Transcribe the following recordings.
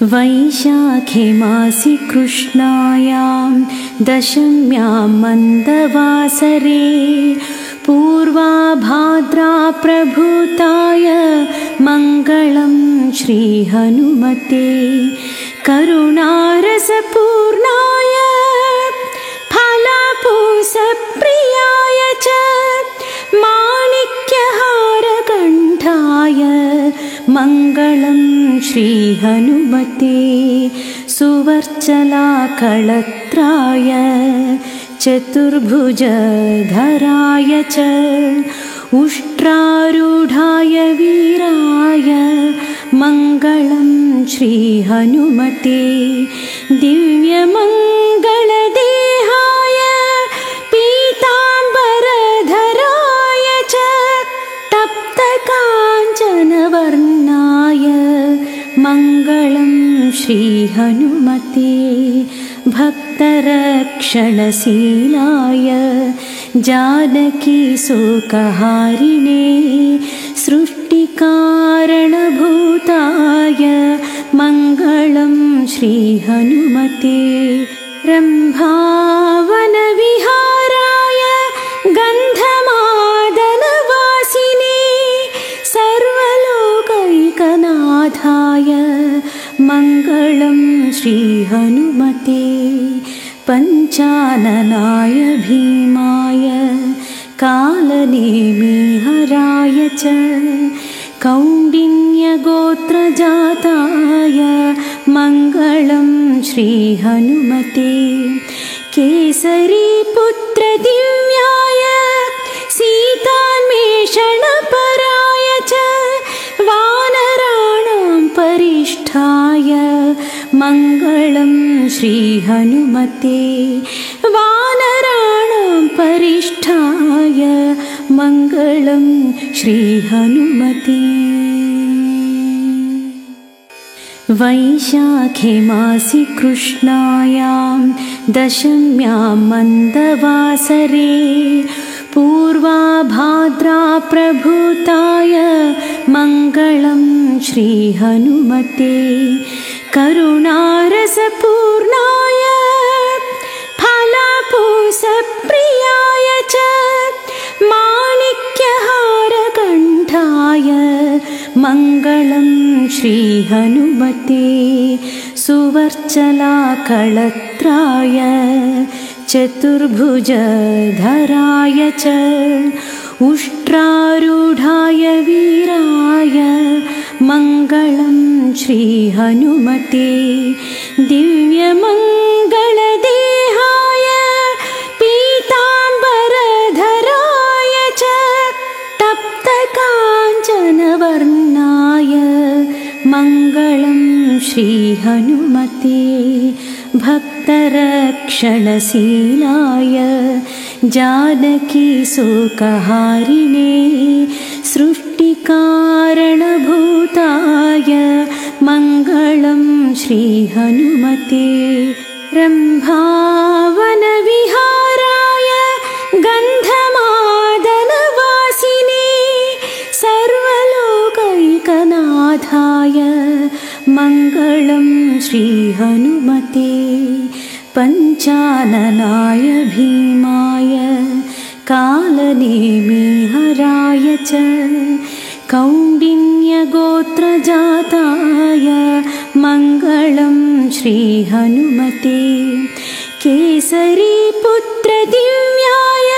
वैशाखे मासि कृष्णायां दशम्यां मन्दवासरे पूर्वाभाद्रा प्रभूताय मङ्गलं श्रीहनुमते करुणारसपूर्णाय फलापूसप्रियाय च माणिक्यहारकण्ठाय मङ्गलं श्रीहनुमते सुवर्चलाकळत्राय चतुर्भुजधराय च उष्ट्रारूढाय वीराय मङ्गलं श्रीहनुमते दिव्यमङ्गलदेहाय पीताम्बरधराय च तप्तकाञ्चनवर्णाय मङ्गलं श्रीहनुमते भक्तरक्षणशीलाय जानकीशोकहारिणे सृष्टिकारणभूताय मङ्गलं श्रीहनुमते रम्भावनविहाराय गन्धमादनवासिने सर्वलोकैकनाथाय मङ्गलं श्रीहनुमते पञ्चाननाय भीमाय कालनेमिहराय च कौण्डिन्यगोत्रजाताय मङ्गलं श्रीहनुमते केसरीपुत्रदिव्याय सीतान्वेषणपराय च वानराणां परिष्ठाय मङ्गलं श्रीहनुमते वानराणां परिष्ठाय मङ्गलं श्रीहनुमते वैशाखे मासि कृष्णायां दशम्यां मन्दवासरे पूर्वाभाद्रा प्रभूताय मङ्गलं श्रीहनुमते करुणारसपूर्णाय फलापूसप्रियाय च माणिक्यहारकण्ठाय मङ्गलं श्रीहनुमते सुवर्चलाकळत्राय चतुर्भुजधराय च उष्ट्रारूढाय वीराय मङ्गलं श्रीहनुमते दिव्यमङ्गलदेहाय पीताम्बरधराय च तप्तकाञ्चनवर्णाय मङ्गलं श्रीहनुमते भक्तरक्षणशीलाय जानकीशोकहारिणे सृष्टिकारणभूताय मङ्गलं श्रीहनुमते रम्भावनविहाराय गन्धमादनवासिने सर्वलोकैकनाथाय मङ्गलं श्रीहनुमते पञ्चाननाय भीमाय कालनेमिहराय च कौण्डिन्यगोत्रजाताय मङ्गलं श्रीहनुमते केसरीपुत्रदिव्याय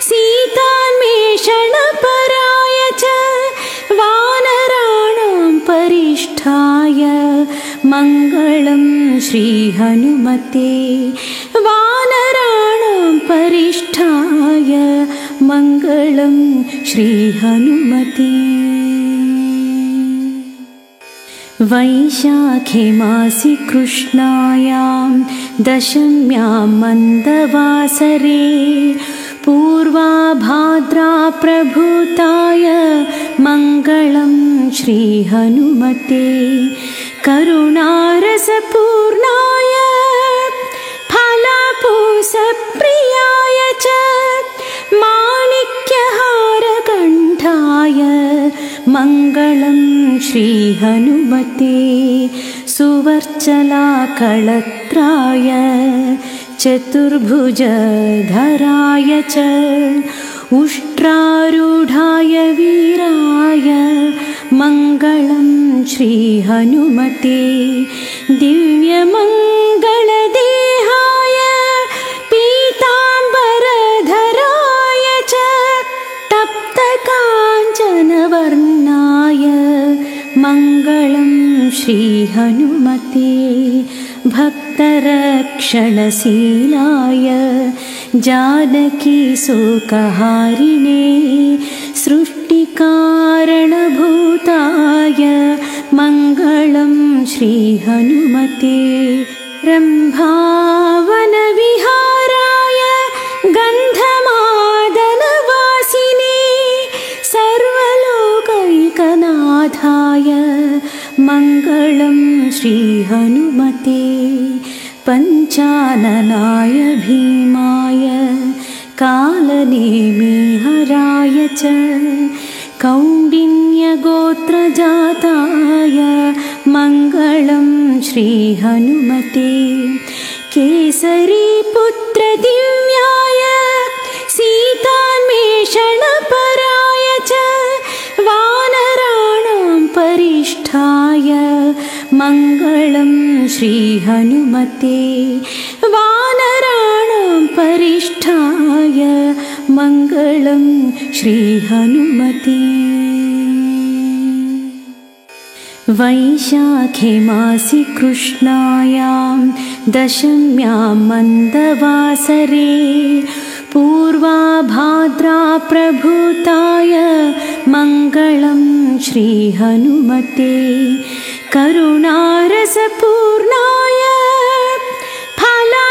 सीतान्वेषणपराय च वानराणां परिष्ठाय मङ्गलं श्रीहनुमते वानराणां परिष्ठाय मङ्गलं श्रीहनुमते वैशाखे मासि कृष्णायां दशम्यां मन्दवासरे पूर्वाभाद्रा प्रभूताय मङ्गलं श्रीहनुमते करुणारसपूर्णाय फलापूसप्रियाय च माणिक्यहारकण्ठाय मङ्गलं श्रीहनुमते सुवर्चलाकळत्राय चतुर्भुजधराय च उष्ट्रारूढाय वीराय मङ्गलं श्रीहनुमते दिव्यमङ्गलदेहाय पीताम्बरधराय च तप्तकाञ्चनवर्णाय मङ्गलं श्रीहनुमते भक्तरक्षणशीलाय जानकीशोकहारिणे सृष्टिकारणभूताय मङ्गलं श्रीहनुमते रम्भावनविहाराय गन्धमादनवासिने सर्वलोकैकनाथाय मङ्गलं श्रीहनुमते पञ्चाननाय भीमाय कालनेमिहराय च कौण्डिन्यगोत्रजाताय मङ्गलं श्रीहनुमते केसरीपुत्रदिव्याय सीतान्वेषणपराय च वानराणां परिष्ठाय मङ्गलं श्रीहनुमते वानराणां परिष्ठाय मङ्गलं श्रीहनुमते वैशाखे मासि कृष्णायां दशम्यां मन्दवासरे पूर्वाभाद्राप्रभूताय मङ्गलं श्रीहनुमते करुणारसपूर्णाय फलापूसप्रियाय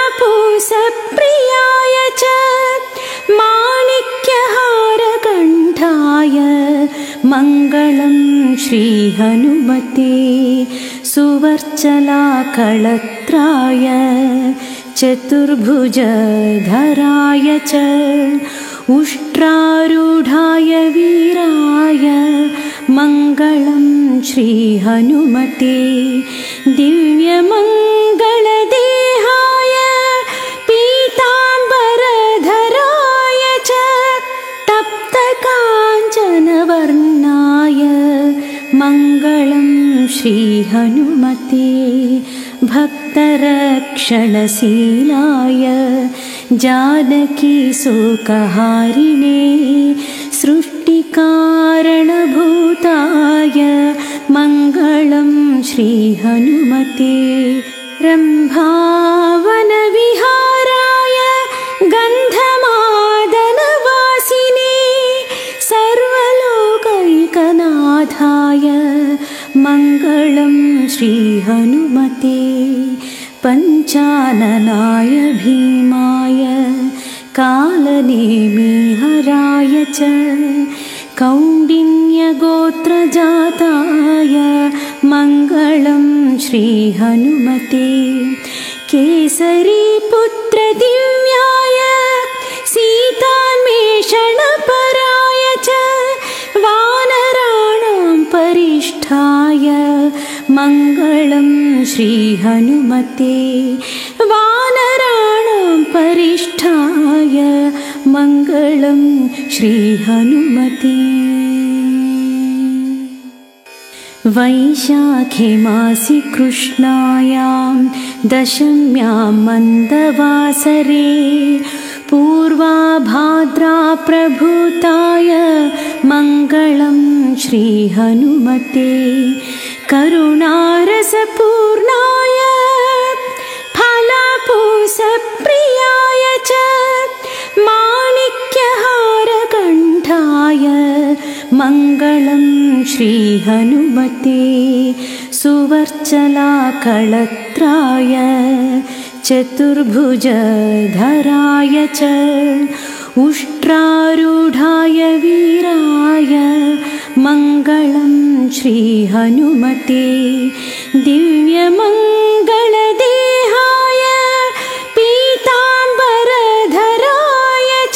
च माणिक्यहारकण्ठाय मङ्गलं श्रीहनुमते सुवर्चलाकळत्राय चतुर्भुजधराय च उष्ट्रारूढाय वीराय मङ्गलं श्रीहनुमते दिव्यमङ्गलदेहाय पीताम्बरधराय च तप्तकाञ्चनवर्णाय मङ्गलं श्रीहनुमते भक्तरक्षणशीलाय जानकीशोकहारिणे सृष्टिकारणभूताय मङ्गलं श्रीहनुमते रम्भावनविहाराय गन्धमादनवासिने सर्वलोकैकनाथाय मङ्गलं श्रीहनुमते पञ्चाननाय भीमाय कालनेमिहराय च कौण्डिन्यगोत्रजाताय मङ्गलं श्रीहनुमते केसरीपुत्रदिव्याय सीतान्वेषणपराय च वानराणां परिष्ठाय मङ्गलं श्रीहनुमते वानराणां परिष्ठाय मङ्गलं श्रीहनुमते वैशाखे मासि कृष्णायां दशम्यां मन्दवासरे पूर्वाभाद्राप्रभूताय मङ्गलं श्रीहनुमते करुणारसपूर्णाय फलापूसप्रियाय च माणिक्यहारकण्ठाय मङ्गलं श्रीहनुमते सुवर्चलाकळत्राय चतुर्भुजधराय च उष्ट्रारूढाय वीराय मङ्गलं श्रीहनुमते दिव्यमङ्गलदेहाय पीताम्बरधराय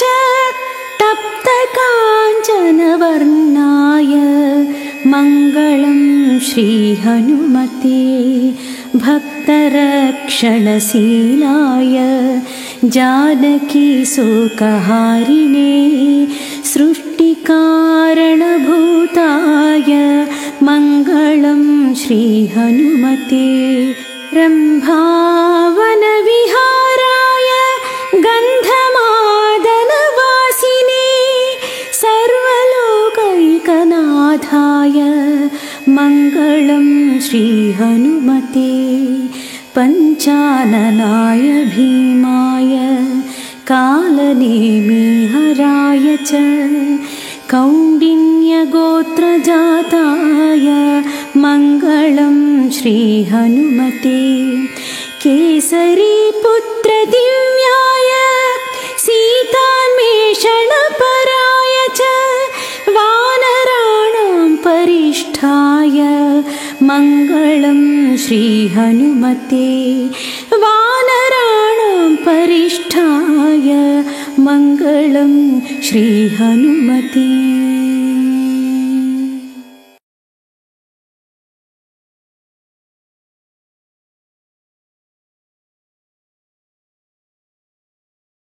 च तप्तकाञ्चनवर्णाय मङ्गलं श्रीहनुमते भक्तरक्षणशीलाय जानकीशोकहारिणे सृष्टिकारणभूताय मङ्गलं श्रीहनुमते रम्भावनविहाराय गन्धमादनवासिने सर्वलोकैकनाथाय मङ्गलं श्रीहनुमते पञ्चाननाय भीमाय कालनेमिहराय च कौण्डिन्यगोत्रजाताय मङ्गलं श्रीहनुमते केसरीपुत्रदिव्याय सीतान्वेषणपराय च वानराणां परिष्ठाय मङ्गलं श्रीहनुमते वानराणां परिष्ठाय मङ्गलं श्रीहनुमते।